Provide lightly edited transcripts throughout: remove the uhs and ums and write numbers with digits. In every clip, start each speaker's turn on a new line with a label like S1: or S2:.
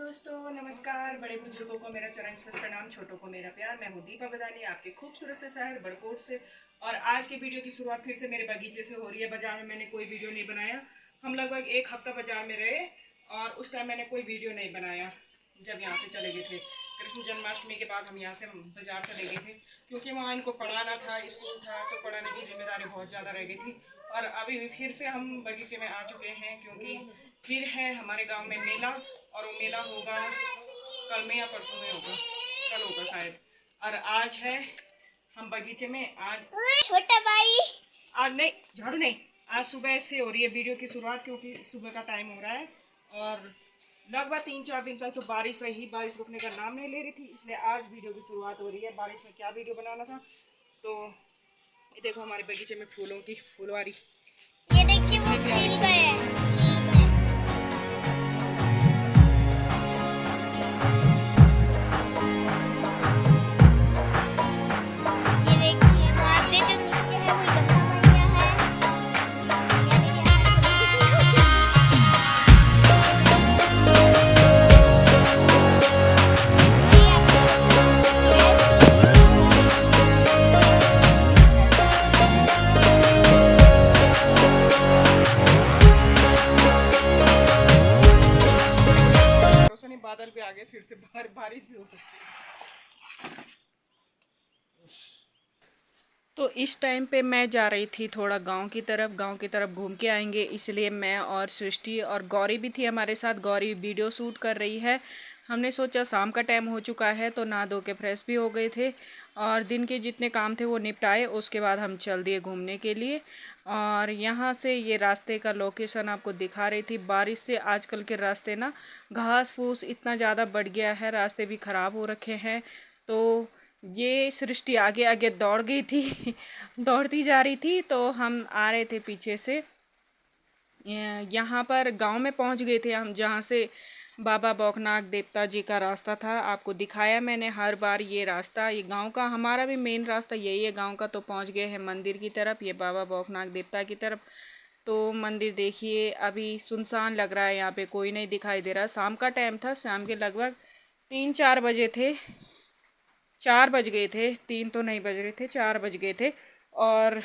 S1: दोस्तों नमस्कार। बड़े बुजुर्गों को मेरा चरण स्पर्श प्रणाम, छोटों को मेरा प्यार। मैं हूँ दीपा बदानी, आपके खूबसूरत से शहर बड़कोट से। और आज की वीडियो की शुरुआत फिर से मेरे बगीचे से हो रही है। बाजार में मैंने कोई वीडियो नहीं बनाया। हम लगभग एक हफ्ता बाजार में रहे और उस टाइम मैंने कोई वीडियो नहीं बनाया जब यहाँ से चले गए थे। कृष्ण जन्माष्टमी के बाद हम यहाँ से बाजार चले गए थे क्योंकि वहाँ इनको पढ़ाना था, स्कूल था, तो पढ़ाने की जिम्मेदारी बहुत ज़्यादा रह गई थी। और अभी भी फिर से हम बगीचे में आ चुके हैं क्योंकि फिर है हमारे गांव में मेला। और वो मेला होगा कल में या परसों में होगा, कल होगा शायद। और आज है हम बगीचे में। आज
S2: छोटा भाई,
S1: आज नहीं, झाड़ू नहीं, आज सुबह से हो रही है वीडियो की शुरुआत क्योंकि सुबह का टाइम हो रहा है। और लगभग 3-4 दिन तक तो बारिश रही, बारिश रुकने का नाम नहीं ले रही थी, इसलिए आज वीडियो की शुरुआत हो रही है। बारिश में क्या वीडियो बनाना था। तो ये देखो हमारे बगीचे में फूलों की फुलवारी।
S2: ये देखिए वो खिल गए। ये देखिए वहाँ से जो नीचे है वो यमुना मैया है। ये देखिए
S1: रोशनी बादल पे आ गए, फिर से बारिश भी हो सकती है। तो इस टाइम पे मैं जा रही थी थोड़ा गांव की तरफ घूम के आएंगे, इसलिए मैं और सृष्टि और गौरी भी थी हमारे साथ। गौरी वीडियो शूट कर रही है। हमने सोचा शाम का टाइम हो चुका है तो नहा धो के फ्रेश भी हो गए थे और दिन के जितने काम थे वो निपटाए। उसके बाद हम चल दिए घूमने के लिए। और यहाँ से ये रास्ते का लोकेशन आपको दिखा रही थी। बारिश से आजकल के रास्ते ना घास फूस इतना ज़्यादा बढ़ गया है, रास्ते भी ख़राब हो रखे हैं। तो ये सृष्टि आगे आगे दौड़ गई थी दौड़ती जा रही थी, तो हम आ रहे थे पीछे से। यहाँ पर गांव में पहुँच गए थे हम, जहाँ से बाबा बौखनाग देवता जी का रास्ता था। आपको दिखाया मैंने हर बार ये रास्ता, ये गांव का हमारा भी मेन रास्ता यही है गांव का। तो पहुँच गए हैं मंदिर की तरफ, ये बाबा बौखनाग देवता की तरफ। तो मंदिर देखिए अभी सुनसान लग रहा है, यहाँ पे कोई नहीं दिखाई दे रहा। शाम का टाइम था, शाम के लगभग 3-4 बजे थे, 4 बज गए थे, 3 तो नहीं बज रहे थे, 4 बज गए थे। और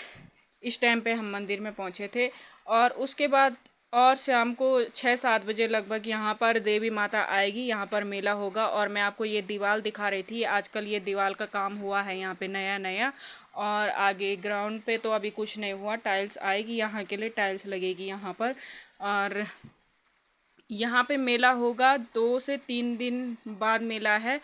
S1: इस टाइम पे हम मंदिर में पहुंचे थे। और उसके बाद और शाम को 6-7 बजे लगभग यहाँ पर देवी माता आएगी, यहाँ पर मेला होगा। और मैं आपको ये दीवार दिखा रही थी, आजकल ये दीवार का काम हुआ है यहाँ पे नया नया। और आगे ग्राउंड पे तो अभी कुछ नहीं हुआ, टाइल्स आएगी, यहाँ के लिए टाइल्स लगेगी यहाँ पर। और यहाँ पे मेला होगा, 2 से 3 दिन बाद मेला है।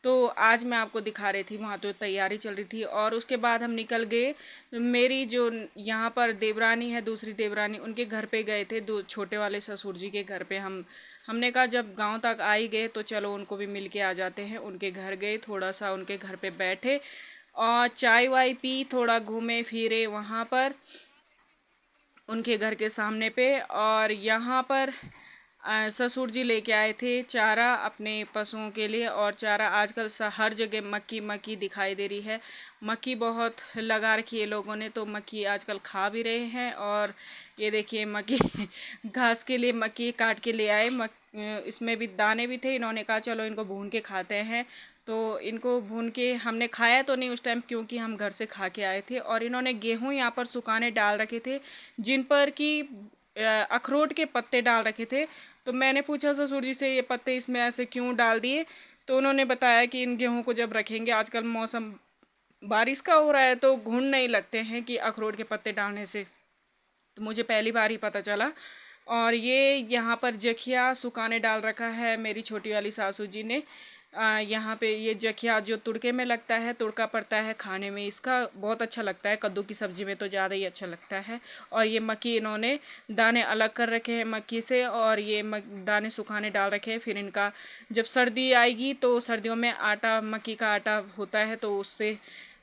S1: तो आज मैं आपको दिखा रही थी, वहाँ तो तैयारी चल रही थी। और उसके बाद हम निकल गए, मेरी जो यहाँ पर देवरानी है, दूसरी देवरानी, उनके घर पे गए थे, दो छोटे वाले ससुर जी के घर पे। हमने कहा जब गांव तक आ ही गए तो चलो उनको भी मिल के आ जाते हैं। उनके घर गए, थोड़ा सा उनके घर पे बैठे और चाय वाय पी, थोड़ा घूमे फिरे वहाँ पर उनके घर के सामने पे। और यहाँ पर ससुर जी लेके आए थे चारा अपने पशुओं के लिए। और चारा आजकल हर जगह मक्की मक्की दिखाई दे रही है, मक्की बहुत लगा रखी है लोगों ने, तो मक्की आजकल खा भी रहे हैं। और ये देखिए मक्की घास के लिए मक्की काट के ले आए। इसमें भी दाने भी थे, इन्होंने कहा चलो इनको भून के खाते हैं। तो इनको भून के हमने खाया तो नहीं उस टाइम क्योंकि हम घर से खा के आए थे। और इन्होंने गेहूं यहाँ पर सुखाने डाल रखे थे, जिन पर कि अखरोट के पत्ते डाल रखे थे। तो मैंने पूछा ससुर जी से ये पत्ते इसमें ऐसे क्यों डाल दिए। तो उन्होंने बताया कि इन गेहूं को जब रखेंगे, आजकल मौसम बारिश का हो रहा है तो घुन नहीं लगते हैं कि अखरोट के पत्ते डालने से। तो मुझे पहली बार ही पता चला। और ये यहाँ पर जखिया सुखाने डाल रखा है मेरी छोटी वाली सासू जी ने। यहाँ पे ये जखिया जो तुड़के में लगता है, तुड़का पड़ता है खाने में, इसका बहुत अच्छा लगता है, कद्दू की सब्ज़ी में तो ज़्यादा ही अच्छा लगता है। और ये मक्की इन्होंने दाने अलग कर रखे हैं मक्की से, और ये दाने सुखाने डाल रखे हैं। फिर इनका जब सर्दी आएगी तो सर्दियों में आटा, मक्की का आटा होता है, तो उससे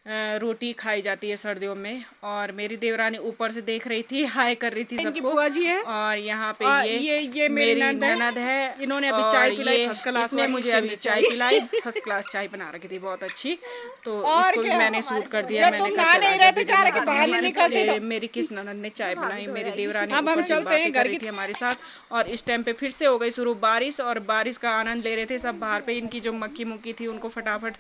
S1: रोटी खाई जाती है सर्दियों में। और मेरी देवरानी ऊपर से देख रही थी, हाय कर रही थी सबको।
S3: बुआ जी है
S1: और यहाँ पे
S3: ये मेरी
S1: ननद है।
S3: इन्होंने अभी चाय पिलाई फर्स्ट क्लास,
S1: इसने मुझे अभी चाय पिलाई, फर्स्ट क्लास चाय बना रखी थी बहुत अच्छी। तो इसको भी मैंने सूट कर दिया। मैंने कहा चला मेरी किस ननद ने चाय बनाई। मेरी देवरानी ऊपर से बातें कर रही थी हमारे साथ। और इस टाइम पे फिर से हो गई शुरू बारिश, और बारिश का आनंद ले रहे थे सब बाहर पे। इनकी जो मक्की मुक्की थी उनको फटाफट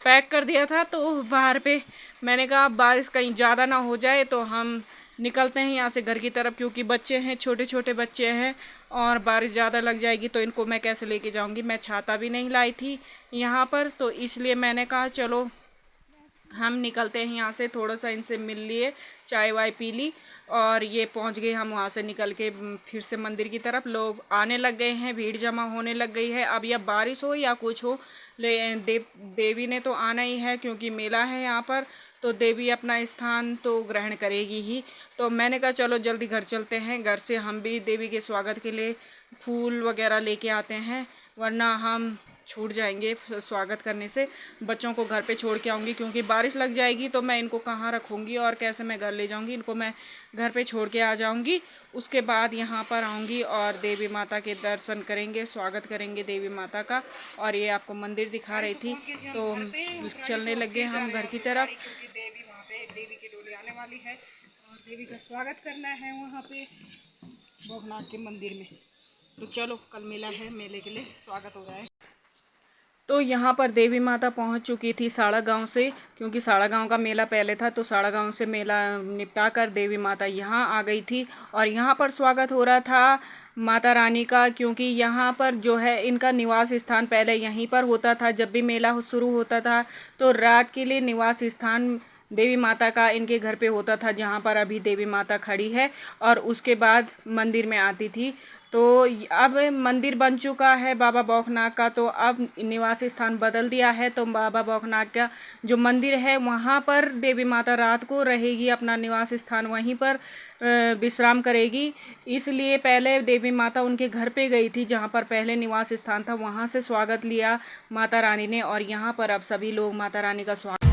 S1: पैक कर दिया था। तो बाहर पे मैंने कहा बारिश कहीं ज़्यादा ना हो जाए तो हम निकलते हैं यहाँ से घर की तरफ, क्योंकि बच्चे हैं, छोटे छोटे बच्चे हैं और बारिश ज़्यादा लग जाएगी तो इनको मैं कैसे लेके जाऊँगी। मैं छाता भी नहीं लाई थी यहाँ पर, तो इसलिए मैंने कहा चलो हम निकलते हैं यहाँ से। थोड़ा सा इनसे मिल लिए, चाय वाय पी ली और ये पहुँच गए हम वहाँ से निकल के फिर से मंदिर की तरफ। लोग आने लग गए हैं, भीड़ जमा होने लग गई है। अब या बारिश हो या कुछ हो, देवी ने तो आना ही है क्योंकि मेला है यहाँ पर, तो देवी अपना स्थान तो ग्रहण करेगी ही। तो मैंने कहा चलो जल्दी घर चलते हैं। घर से हम भी देवी के स्वागत के लिए फूल वगैरह लेके आते हैं, वरना हम छूट जाएंगे स्वागत करने से। बच्चों को घर पे छोड़ के आऊँगी क्योंकि बारिश लग जाएगी तो मैं इनको कहाँ रखूँगी और कैसे मैं घर ले जाऊँगी। इनको मैं घर पे छोड़ के आ जाऊँगी। उसके बाद यहाँ पर आऊँगी और देवी माता के दर्शन करेंगे, स्वागत करेंगे देवी माता का। और ये आपको मंदिर दिखा रही थी, तो चलने लग गए हम घर की तरफ। देवी वहाँ पे, देवी की डोली आने वाली है और देवी का स्वागत करना है वहाँ पे भोगनाथ के मंदिर में। तो चलो कल मेला है, मेले के लिए स्वागत हो रहा है। तो यहाँ पर देवी माता पहुँच चुकी थी साड़ा गांव से, क्योंकि साड़ा गांव का मेला पहले था। तो साड़ा गांव से मेला निपटा कर देवी माता यहाँ आ गई थी और यहाँ पर स्वागत हो रहा था माता रानी का, क्योंकि यहाँ पर जो है इनका निवास स्थान पहले यहीं पर होता था। जब भी मेला शुरू होता था तो रात के लिए निवास स्थान देवी माता का इनके घर पे होता था, जहाँ पर अभी देवी माता खड़ी है, और उसके बाद मंदिर में आती थी। तो अब मंदिर बन चुका है बाबा बौखनाथ का, तो अब निवास स्थान बदल दिया है। तो बाबा बौखनाथ का जो मंदिर है वहाँ पर देवी माता रात को रहेगी, अपना निवास स्थान वहीं पर विश्राम करेगी। इसलिए पहले देवी माता उनके घर पे गई थी, जहाँ पर पहले निवास स्थान था, वहाँ से स्वागत लिया माता रानी ने। और यहाँ पर अब सभी लोग माता रानी का स्वागत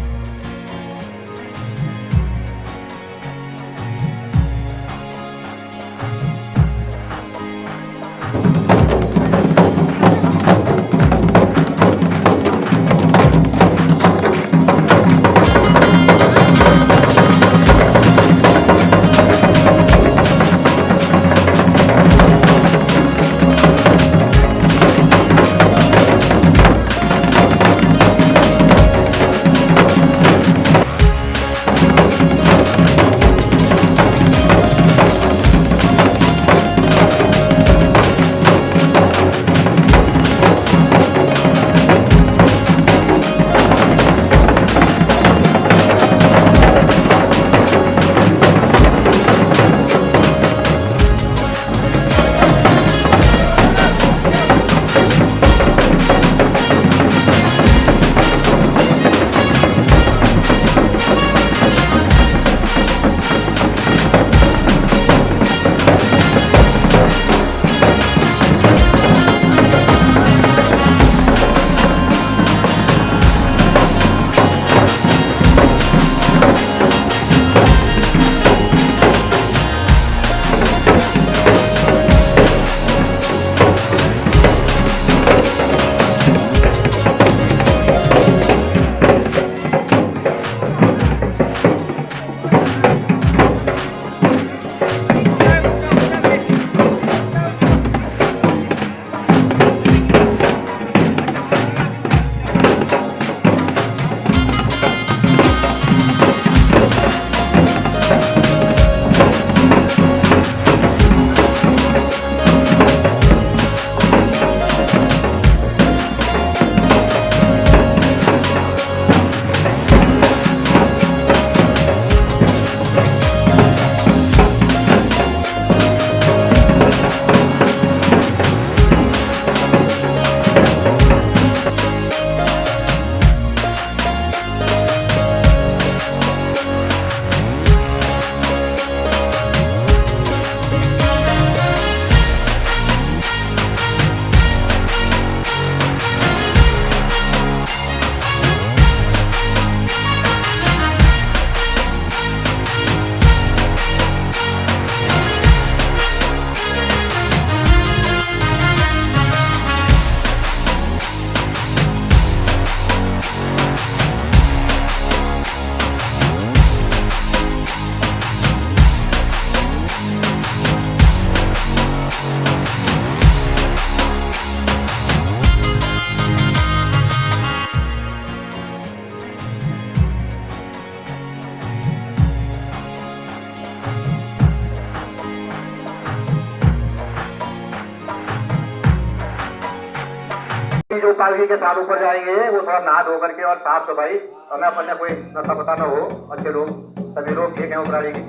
S4: जो पालकी के साथ ऊपर जाएंगे वो थोड़ा नहा धो करके और साफ सफाई, हमें अपन में कोई नशा पता न हो, अच्छे लोग सभी लोग ठीक है ऊपर आएंगे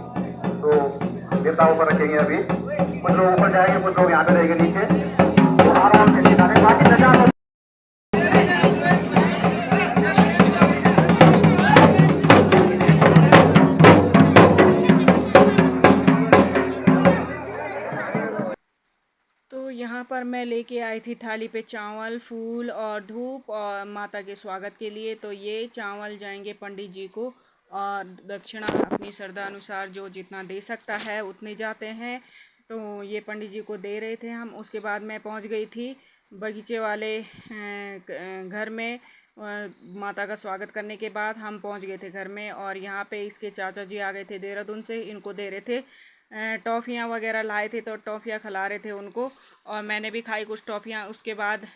S4: तो देवता ऊपर रखेंगे। अभी कुछ लोग ऊपर जाएंगे, कुछ लोग यहाँ पे रहेंगे नीचे, तो आराम से निकालें बाकी सजा।
S1: तो यहाँ पर मैं लेके आई थी थाली पे चावल, फूल और धूप और माता के स्वागत के लिए। तो ये चावल जाएंगे पंडित जी को और दक्षिणा अपनी श्रद्धा अनुसार जो जितना दे सकता है उतने जाते हैं। तो ये पंडित जी को दे रहे थे हम। उसके बाद मैं पहुँच गई थी बगीचे वाले घर में। माता का स्वागत करने के बाद हम पहुँच गए थे घर में और यहाँ पे इसके चाचा जी आ गए थे देहरादून से। इनको दे रहे थे टॉफ़ियाँ वगैरह लाए थे तो टॉफ़ियाँ खिला रहे थे उनको और मैंने भी खाई कुछ टॉफ़ियाँ। उसके बाद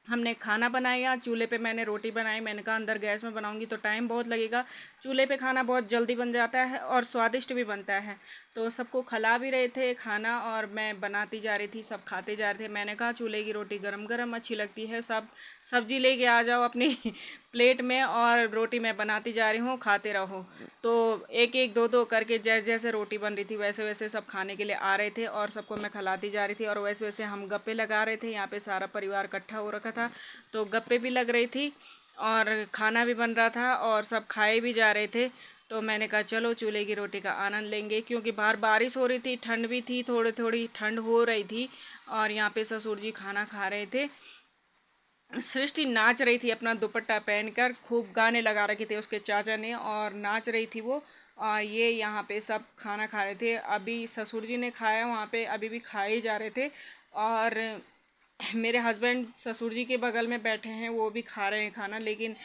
S1: हमने खाना बनाया। चूल्हे पे मैंने रोटी बनाई। मैंने कहा अंदर गैस में बनाऊंगी तो टाइम बहुत लगेगा, चूल्हे पे खाना बहुत जल्दी बन जाता है और स्वादिष्ट भी बनता है। तो सबको खिला भी रहे थे खाना और मैं बनाती जा रही थी, सब खाते जा रहे थे। मैंने कहा चूल्हे की रोटी गरम गरम अच्छी लगती है, सब सब्जी लेके आ जाओ अपनी प्लेट में और रोटी मैं बनाती जा रही हूँ, खाते रहो। तो एक एक दो दो करके जैसे जैसे रोटी बन रही थी वैसे वैसे सब खाने के लिए आ रहे थे और सबको मैं खिलाती जा रही थी और वैसे वैसे हम गप्पे लगा रहे थे। यहाँ पे सारा परिवार इकट्ठा हो रखा था तो गप्पे भी लग रही थी और खाना भी बन रहा था और सब खाए भी जा रहे थे। तो मैंने कहा चलो चूल्हे की रोटी का आनंद लेंगे, क्योंकि बाहर बारिश हो रही थी, ठंड भी थी, थोड़ी थोड़ी ठंड हो रही थी। और यहाँ पे ससुर जी खाना खा रहे थे। सृष्टि नाच रही थी अपना दुपट्टा पहनकर, खूब गाने लगा रखे थे उसके चाचा ने और नाच रही थी वो। और ये यहाँ पे सब खाना खा रहे थे। अभी ससुर जी ने खाया, वहाँ पे अभी भी खाए जा रहे थे और मेरे हस्बैंड ससुर जी के बगल में बैठे हैं, वो भी खा रहे हैं खाना, लेकिन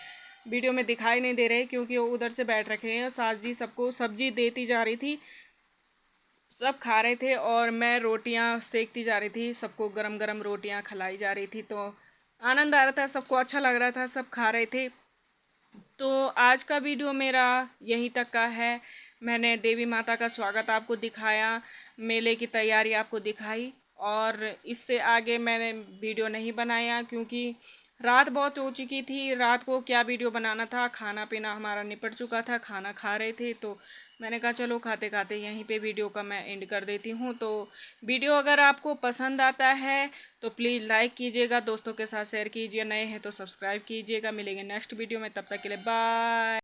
S1: वीडियो में दिखाई नहीं दे रहे क्योंकि वो उधर से बैठ रखे हैं। सास जी सबको सब्जी देती जा रही थी, सब खा रहे थे और मैं रोटियां सेकती जा रही थी, सबको गरम गरम रोटियां खिलाई जा रही थी। तो आनंद आ रहा था, सबको अच्छा लग रहा था, सब खा रहे थे। तो आज का वीडियो मेरा यहीं तक का है। मैंने देवी माता का स्वागत आपको दिखाया, मेले की तैयारी आपको दिखाई और इससे आगे मैंने वीडियो नहीं बनाया क्योंकि रात बहुत हो चुकी थी। रात को क्या वीडियो बनाना था, खाना पीना हमारा निपट चुका था, खाना खा रहे थे। तो मैंने कहा चलो खाते खाते यहीं पे वीडियो का मैं एंड कर देती हूँ। तो वीडियो अगर आपको पसंद आता है तो प्लीज़ लाइक कीजिएगा, दोस्तों के साथ शेयर कीजिए, नए हैं तो सब्सक्राइब कीजिएगा। मिलेंगे नेक्स्ट वीडियो में, तब तक के लिए बाय।